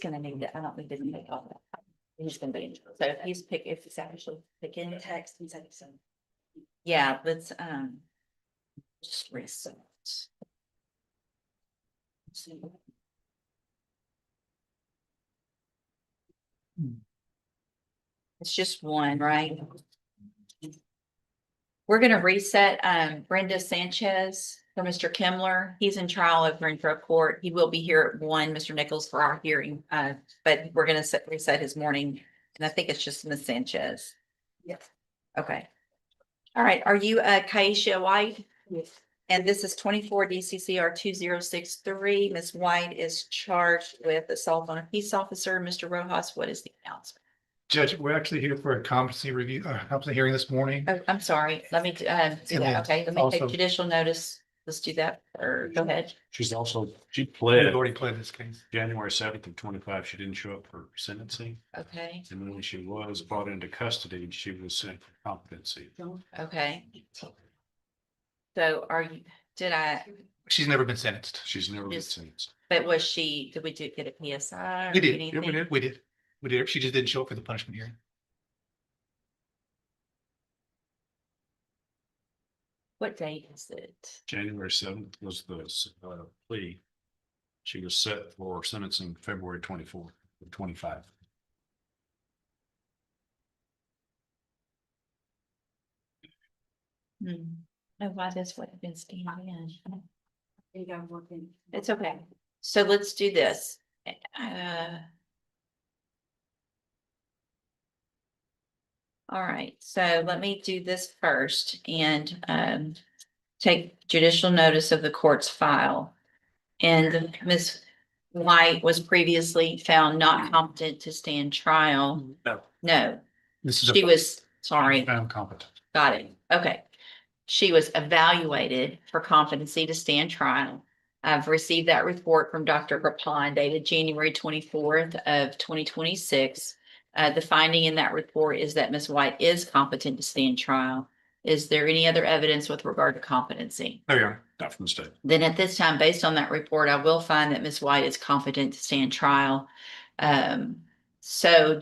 gonna need it. I don't need to make all that. He's gonna be in. So if he's actually picking text, he's like, so. Yeah, let's, just reset. It's just one, right? We're gonna reset, Brenda Sanchez for Mr. Kimler. He's in trial over in drug court. He will be here at 1, Mr. Nichols, for our hearing, but we're gonna reset his morning. And I think it's just Ms. Sanchez. Yes. Okay. All right. Are you, Kaisha White? Yes. And this is 24 DCCR 2063. Ms. White is charged with assault on a peace officer. Mr. Rojas, what is the announcement? Judge, we're actually here for a competency review, competency hearing this morning. Oh, I'm sorry. Let me, do that. Okay, let me take judicial notice. Let's do that. Or go ahead. She We've pled already played this case. January 7th of 25. She didn't show up for sentencing. Okay. And when she was brought into custody, she was sent for competency. Okay. So She's never been sentenced. She's never been sentenced. but was she, did we get a PSI? We did. Anything? Yeah, we did. We did. She just didn't show up for the punishment hearing. What date is it? January 7th was the plea. She was set for sentencing February 24th of 25. Oh, why this would have been standing in. It's okay. So let's do this. All right, so let me do this first and take judicial notice of the court's file. And Ms. White was previously found not competent to stand trial. No, she was, sorry. Found competent. Got it. Okay. She was evaluated for competency to stand trial. I've received that report from Dr. Rapon dated January 24th of 2026. The finding in that report is that Ms. White is competent to stand trial. Is there any other evidence with regard to competency? There you are. Not from the state. Then at this time, based on that report, I will find that Ms. White is competent to stand trial. So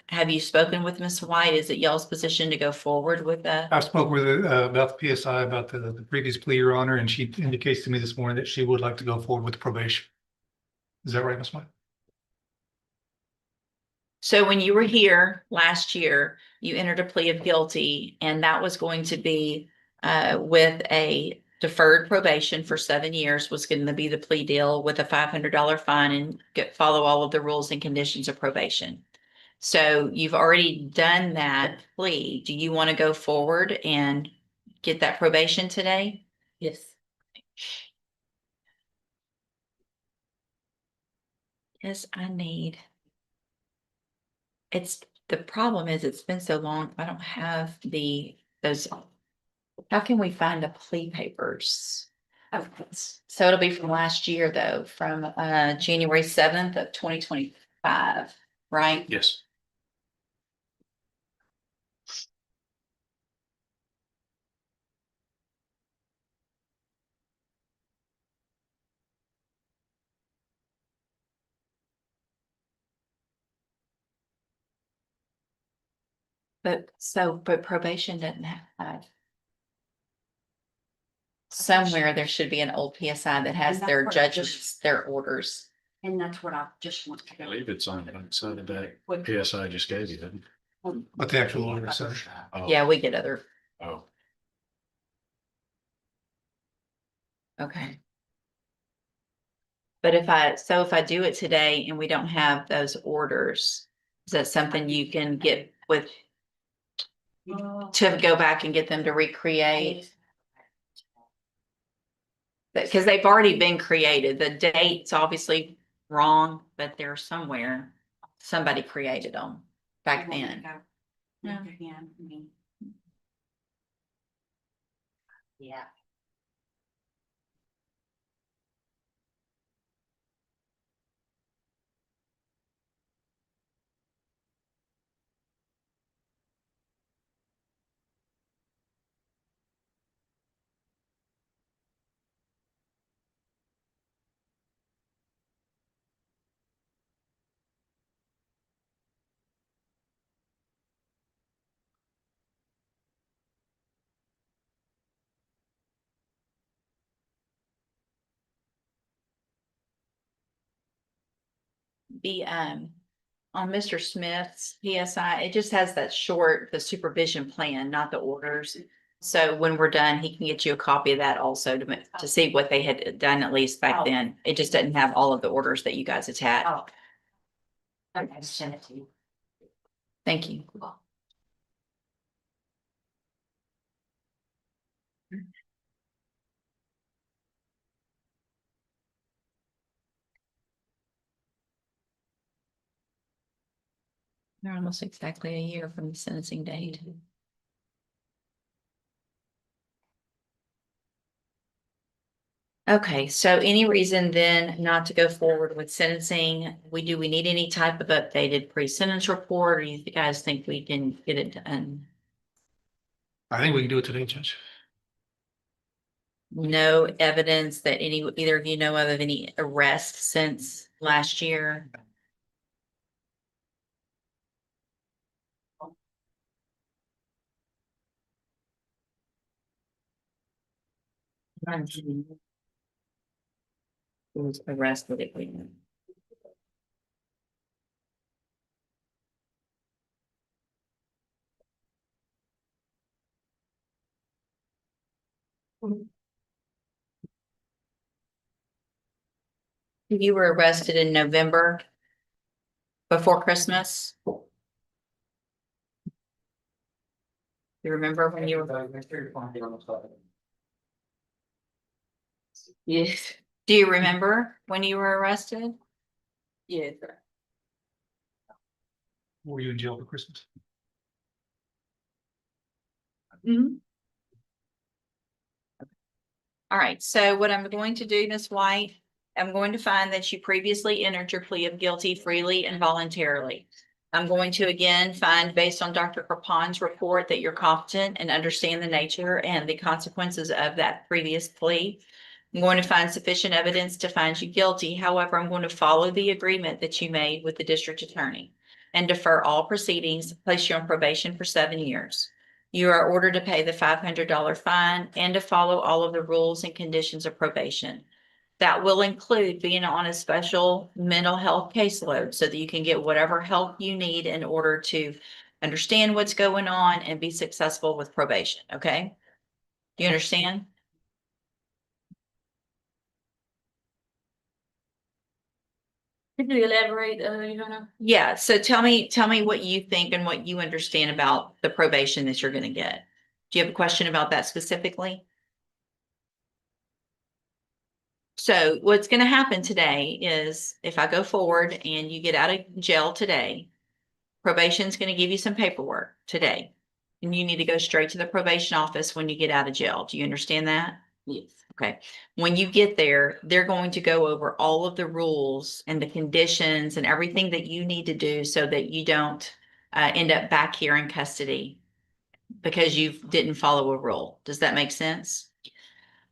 have you spoken with Ms. White? Is it y'all's position to go forward with that? I spoke with her about the PSI, about the previous plea, Your Honor, and she indicates to me this morning that she would like to go forward with probation. Is that right, Ms. White? So when you were here last year, you entered a plea of guilty, and that was going to be with a deferred probation for 7 years was going to be the plea deal with a $500 fine and follow all of the rules and conditions of probation. So you've already done that plea. Do you want to go forward and get that probation today? Yes. Yes, the problem is it's been so long. I don't have those. How can we find the plea papers? Oh, so it'll be from last year though, from January 7th of 2025, right? Yes. But probation doesn't have. Somewhere there should be an old PSI that has their judgments, their orders. And that's what I just want to I go. believe it's on the side of that PSI I just gave you, didn't it? What the actual order says. Oh. Yeah, we get other, Oh, okay. But if I do it today and we don't have those orders, is that something you can get with, to go back and get them to recreate? Because they've already been created. The date's obviously wrong, but they're somewhere. Somebody created them back then. Yeah. Yeah. on Mr. Smith's PSI, it just has that short, the supervision plan, not the orders. So when we're done, he can get you a copy of that also to see what they had done at least back then. It just doesn't have all of the orders that you guys attached. Oh. Okay, send it to you. Thank you. They're almost exactly a year from the sentencing date. Okay, so any reason then not to go forward with sentencing? Do we need any type of updated pre-sentence report, or you guys think we can get it done? I think we can do it today, Judge. No evidence that either of you know of any arrests since last year? Who was arrested if we know? You were arrested in November before Christmas? You remember when you were? Yes. Do you remember when you were arrested? Yes. Were you in jail for Christmas? All right, so what I'm going to do, Ms. White, I'm going to find that you previously entered your plea of guilty freely and voluntarily. I'm going to again find, based on Dr. Crapon's report, that you're competent and understand the nature and the consequences of that previous plea. I'm going to find sufficient evidence to find you guilty. However, I'm going to follow the agreement that you made with the district attorney and defer all proceedings, place you on probation for 7 years. You are ordered to pay the $500 fine and to follow all of the rules and conditions of probation. That will include being on a special mental health caseload so that you can get whatever help you need in order to understand what's going on and be successful with probation, okay? Do you understand? Could you elaborate, Johanna? Yeah, so tell me what you think and what you understand about the probation that you're gonna get. Do you have a question about that specifically? So what's gonna happen today is if I go forward and you get out of jail today, probation's gonna give you some paperwork today. And you need to go straight to the probation office when you get out of jail. Do you understand that? Yes. Okay, when you get there, they're going to go over all of the rules and the conditions and everything that you need to do so that you don't end up back here in custody because you didn't follow a rule. Does that make sense?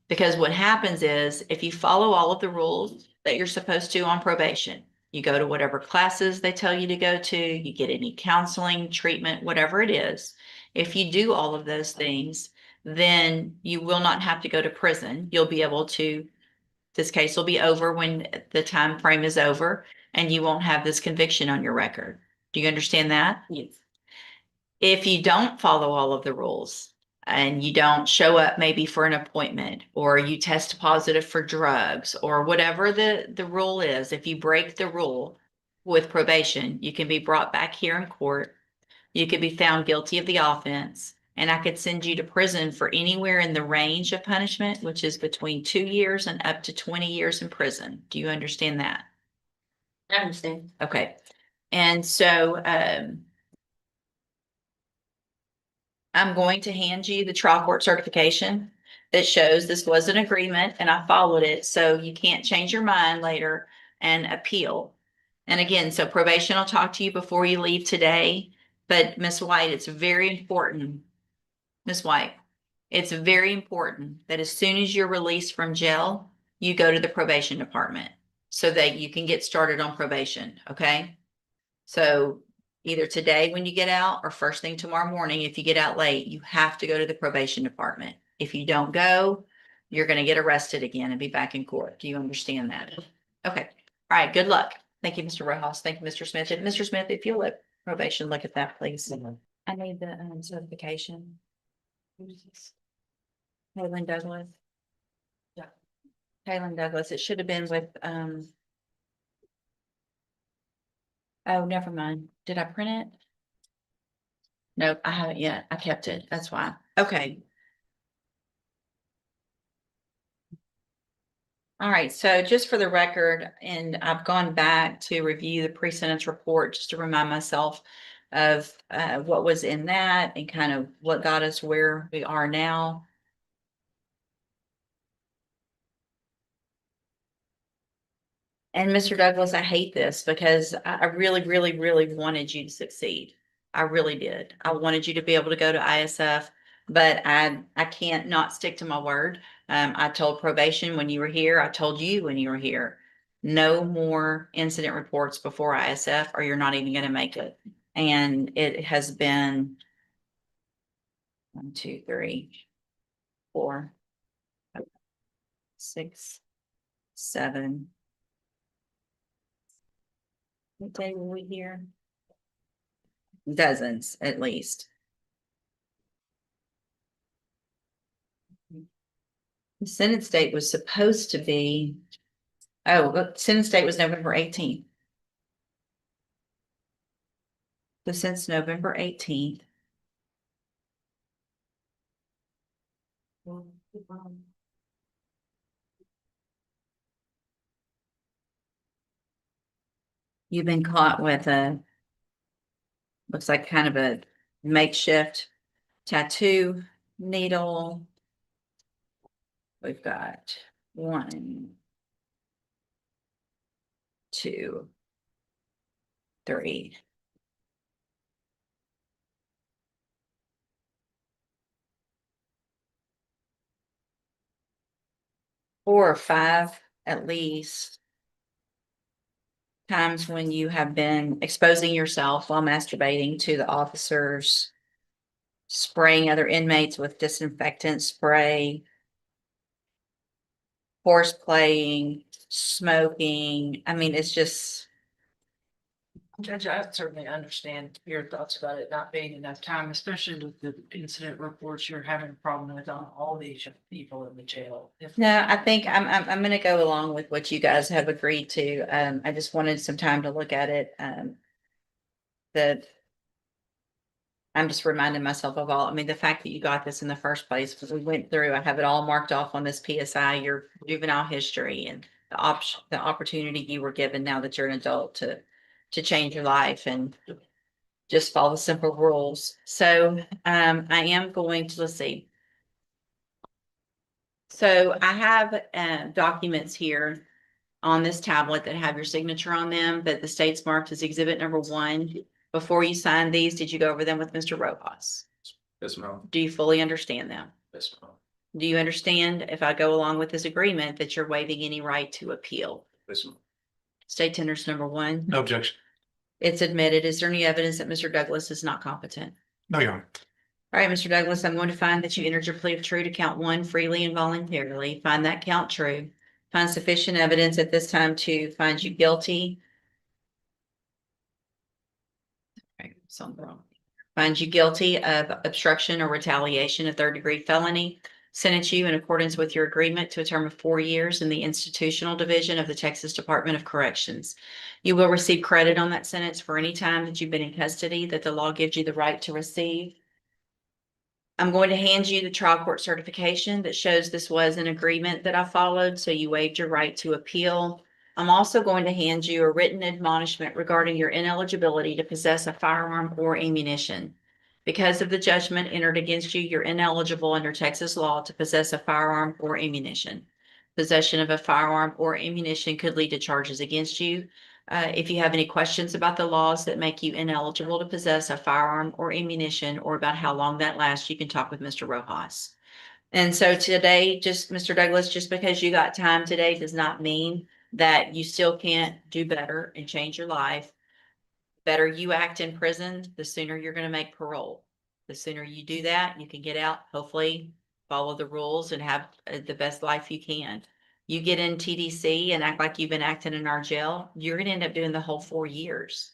Because what happens is if you follow all of the rules that you're supposed to on probation, you go to whatever classes they tell you to go to, you get any counseling, treatment, whatever it is. If you do all of those things, then you will not have to go to prison. You'll be able to, this case will be over when the time frame is over and you won't have this conviction on your record. Do you understand that? Yes. If you don't follow all of the rules and you don't show up maybe for an appointment, or you test positive for drugs, or whatever the rule is, if you break the rule with probation, you can be brought back here in court. You could be found guilty of the offense, and I could send you to prison for anywhere in the range of punishment, which is between 2 years and up to 20 years in prison. Do you understand that? I understand. Okay. And so, I'm going to hand you the trial court certification that shows this was an agreement and I followed it, so you can't change your mind later and appeal. And again, so probation will talk to you before you leave today, but Ms. White, it's very important. Ms. White, it's very important that as soon as you're released from jail, you go to the probation department so that you can get started on probation, okay? So either today when you get out or first thing tomorrow morning, if you get out late, you have to go to the probation department. If you don't go, you're going to get arrested again and be back in court. Do you understand that? Okay. All right. Good luck. Thank you, Mr. Rojas. Thank you, Mr. Smith. And Mr. Smith, if you'll let probation look at that, please. I need the certification. Kaylin Douglas. Yeah. Kaylin Douglas. It should have been with, oh, never mind. Did I print it? Nope, I haven't yet. I kept it. That's why. Okay. All right, so just for the record, and I've gone back to review the pre-sentence report just to remind myself of what was in that and kind of what got us where we are now. And Mr. Douglas, I hate this because I really, really, really wanted you to succeed. I really did. I wanted you to be able to go to ISF, but I can't not stick to my word. I told probation when you were here, I told you when you were here, no more incident reports before ISF or you're not even going to make it. And it has been 1, 2, 3, 4, 6, 7. What day were we here? Dozens, at least. The sentence date was supposed to be, oh, the sentence date was November 18th. So since November 18th. You've been caught with a, looks like kind of a makeshift tattoo needle. We've got 1, 2, 3. Four or five at least times when you have been exposing yourself while masturbating to the officers, spraying other inmates with disinfectant spray, horse playing, smoking. I mean, it's just, Judge, I certainly understand your thoughts about it not being enough time, especially with the incident reports you're having a problem with on all these people in the jail. no, I think I'm gonna go along with what you guys have agreed to. I just wanted some time to look at it. That I'm just reminding myself of all, I mean, the fact that you got this in the first place, because we went through, I have it all marked off on this PSI, your juvenile history and the opportunity you were given now that you're an adult to change your life and just follow the simple rules. So, I am going to, let's see. So I have, documents here on this tablet that have your signature on them, that the state's marked as exhibit number 1. Before you signed these, did you go over them with Mr. Rojas? Yes, ma'am. Do you fully understand them? Yes, ma'am. Do you understand, if I go along with this agreement, that you're waiving any right to appeal? Yes, ma'am. State tenders number 1, No objection. it's admitted. Is there any evidence that Mr. Douglas is not competent? No, Your Honor. All right, Mr. Douglas, I'm going to find that you entered your plea of true to count 1 freely and voluntarily. Find that count true. Find sufficient evidence at this time to find you guilty. Okay, something wrong. Find you guilty of obstruction or retaliation, a 3rd-degree felony. Sentence you in accordance with your agreement to a term of 4 years in the institutional division of the Texas Department of Corrections. You will receive credit on that sentence for any time that you've been in custody that the law gives you the right to receive. I'm going to hand you the trial court certification that shows this was an agreement that I followed, so you waived your right to appeal. I'm also going to hand you a written admonishment regarding your ineligibility to possess a firearm or ammunition. Because of the judgment entered against you, you're ineligible under Texas law to possess a firearm or ammunition. Possession of a firearm or ammunition could lead to charges against you. If you have any questions about the laws that make you ineligible to possess a firearm or ammunition, or about how long that lasts, you can talk with Mr. Rojas. And so today, just Mr. Douglas, just because you got time today does not mean that you still can't do better and change your life. Better you act in prison, the sooner you're going to make parole. The sooner you do that, you can get out, hopefully follow the rules and have the best life you can. You get in TDC and act like you've been acting in our jail, you're gonna end up doing the whole 4 years.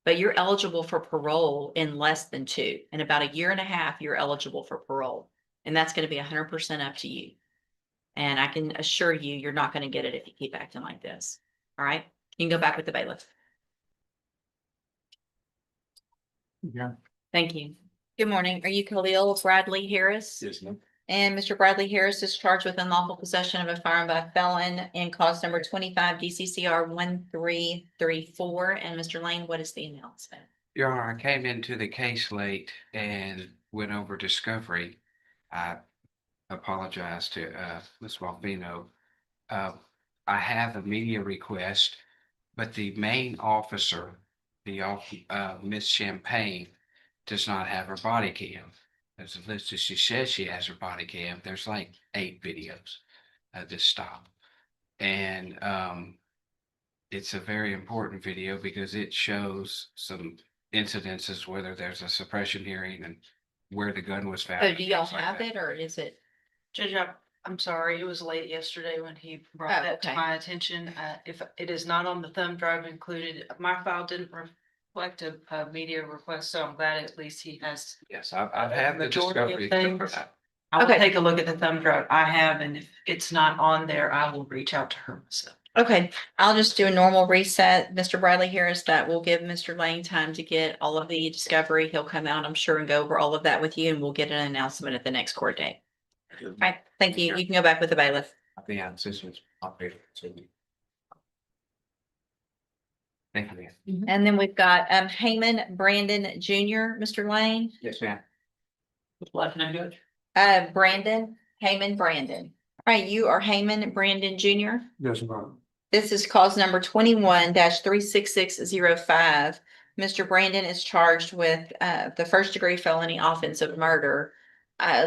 But you're eligible for parole in less than 2. In about a year and a half, you're eligible for parole. And that's gonna be 100% up to you. And I can assure you, you're not gonna get it if you keep acting like this. All right? You can go back with the bailiff. Yeah. Thank you. Good morning. Are you Khalil Bradley Harris? Yes, ma'am. And Mr. Bradley Harris is charged with unlawful possession of a firearm by a felon in cause number 25 DCCR 1334. And Mr. Lane, what is the announcement? Your Honor, I came into the case late and went over discovery. I apologize to Ms. Malvino. I have a media request, but the main officer, Miss Champagne, does not have her body cam. As listed, she says she has her body cam. There's like 8 videos of this stop. And it's a very important video because it shows some incidences, whether there's a suppression hearing and where the gun was found. So do y'all things like have that. it or is it? Judge, I'm sorry, it was late yesterday when he Oh, brought that to okay. my attention. If it is not on the thumb drive included, my file didn't reflect a media request, so I'm glad at least he has. Yes, I've had the Majority of discovery. things. I will Okay. take a look at the thumb drive I have, and if it's not on there, I will reach out to her myself. Okay, I'll just do a normal reset. Mr. Bradley Harris, that will give Mr. Lane time to get all of the discovery. He'll come out, I'm sure, and go over all of that with you and we'll get an announcement at the next court date. All right, thank you. You can go back with the bailiff. I think this was operated to me. Thank you, ma'am. And then we've got Heyman Brandon Jr., Mr. Lane. Yes, ma'am. Last name, Judge? Brandon, Heyman Brandon. All right, you are Heyman Brandon Jr. Yes, ma'am. This is cause number 21-36605. Mr. Brandon is charged with the first-degree felony offense of murder.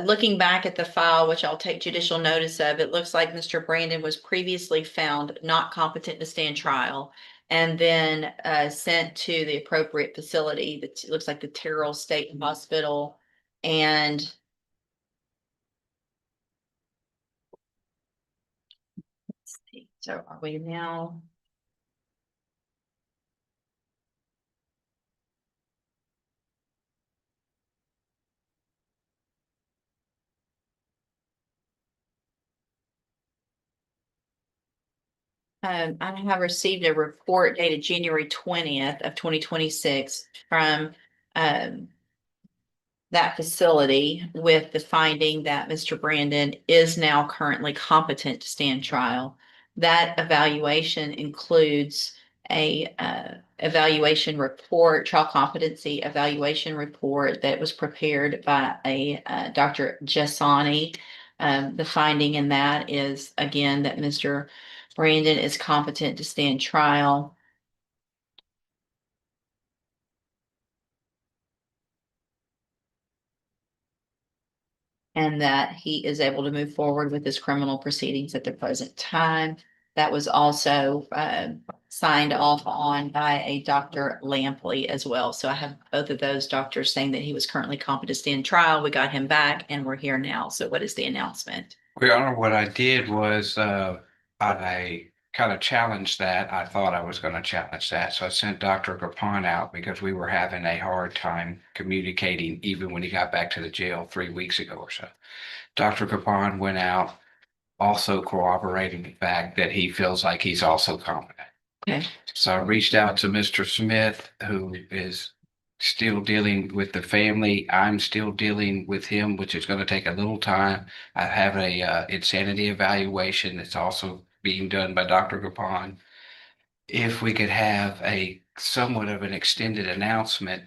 Looking back at the file, which I'll take judicial notice of, it looks like Mr. Brandon was previously found not competent to stand trial and then sent to the appropriate facility. That looks like the Terrell State Hospital. And let's see, so are we now? I have received a report dated January 20th of 2026 from that facility with the finding that Mr. Brandon is now currently competent to stand trial. That evaluation includes a evaluation report, trial competency evaluation report that was prepared by a Dr. Jasani. The finding in that is, again, that Mr. Brandon is competent to stand trial. And that he is able to move forward with his criminal proceedings at the present time. That was also signed off on by a Dr. Lampley as well. So I have both of those doctors saying that he was currently competent to stand trial. We got him back and we're here now. So what is the announcement? Your Honor, what I did was I kind of challenged that. I thought I was going to challenge that. So I sent Dr. Gopon out because we were having a hard time communicating even when he got back to the jail 3 weeks ago or so. Dr. Gopon went out, also corroborating the fact that he feels like he's also competent. Okay. So I reached out to Mr. Smith, who is still dealing with the family. I'm still dealing with him, which is going to take a little time. I have a insanity evaluation that's also being done by Dr. Gopon. If we could have a somewhat of an extended announcement,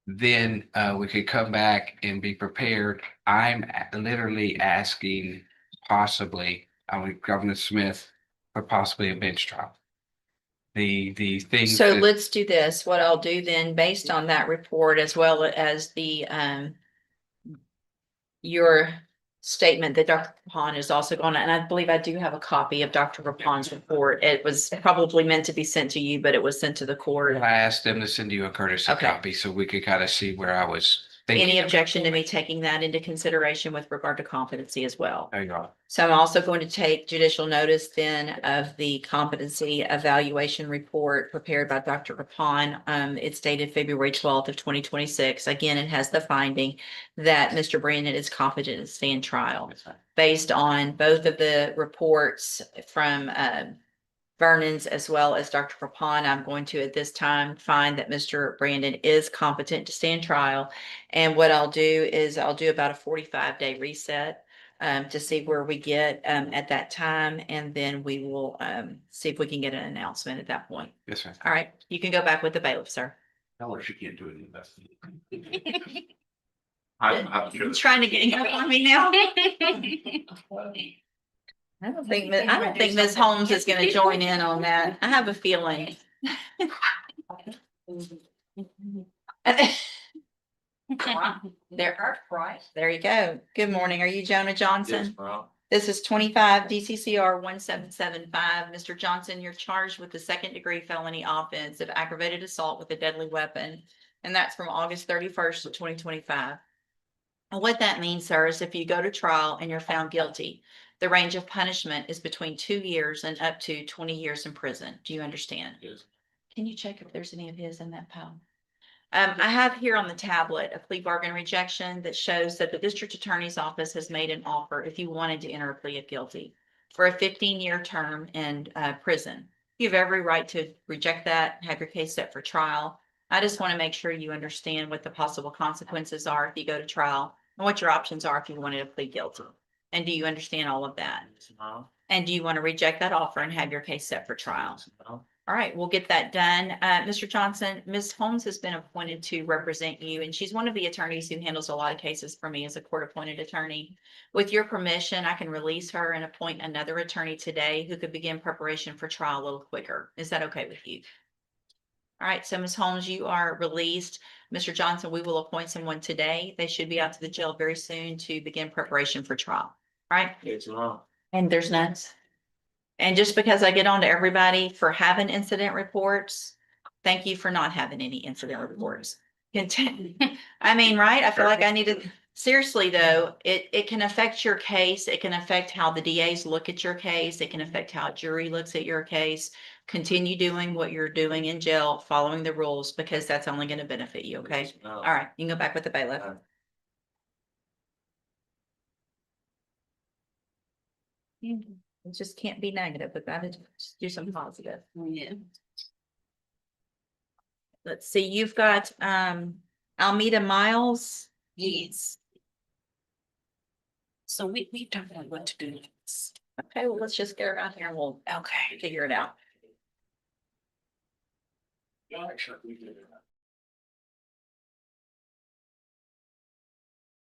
then we could come back and be prepared. I'm literally asking possibly, Governor Smith, for possibly a bench trial. The things. So let's do this. What I'll do then, based on that report, as well as the your statement that Dr. Rapon is also going to, and I believe I do have a copy of Dr. Rapon's report. It was probably meant to be sent to you, but it was sent to the court. I asked them to send you a courtesy Okay. copy so we could kind of see where I was Thank Any you. objection to me taking that into consideration with regard to competency as well? There you are. So I'm also going to take judicial notice then of the competency evaluation report prepared by Dr. Rapon. It's dated February 12th of 2026. Again, it has the finding that Mr. Brandon is competent to stand trial. Based on both of the reports from Vernon's as well as Dr. Rapon, I'm going to at this time find that Mr. Brandon is competent to stand trial. And what I'll do is I'll do about a 45-day reset to see where we get at that time. And then we will see if we can get an announcement at that point. Yes, sir. All right, you can go back with the bailiff, sir. Tell her she can't do any of that. You're trying to get up on me now? I don't think Ms. Holmes is gonna join in on that. I have a feeling. There you go. Good morning. Are you Jonah Johnson? This is 25 DCCR 1775. Mr. Johnson, you're charged with the second-degree felony offense of aggravated assault with a deadly weapon, and that's from August 31st of 2025. And what that means, sir, is if you go to trial and you're found guilty, the range of punishment is between 2 years and up to 20 years in prison. Do you understand? Yes. Can you check if there's any of his in that pile? I have here on the tablet a plea bargain rejection that shows that the district attorney's office has made an offer if you wanted to enter a plea of guilty for a 15-year term in prison. You have every right to reject that, have your case set for trial. I just want to make sure you understand what the possible consequences are if you go to trial and what your options are if you wanted to plead guilty. And do you understand all of that? And do you want to reject that offer and have your case set for trial? All right, we'll get that done. Mr. Johnson, Ms. Holmes has been appointed to represent you, and she's one of the attorneys who handles a lot of cases for me as a court-appointed attorney. With your permission, I can release her and appoint another attorney today who could begin preparation for trial a little quicker. Is that okay with you? All right, so Ms. Holmes, you are released. Mr. Johnson, we will appoint someone today. They should be out to the jail very soon to begin preparation for trial. All right? And there's none. And just because I get on to everybody for having incident reports, thank you for not having any incident reports. I mean, right? I feel like I need to, seriously though, it can affect your case. It can affect how the DAs look at your case. It can affect how a jury looks at your case. Continue doing what you're doing in jail, following the rules, because that's only going to benefit you, okay? All right, you can go back with the bailiff. It just can't be negative, but gotta just do some positive. Yeah. Let's see, you've got Almeda Miles. Yes. So we don't know what to do next. Okay, well, let's just get her out here and we'll figure it out.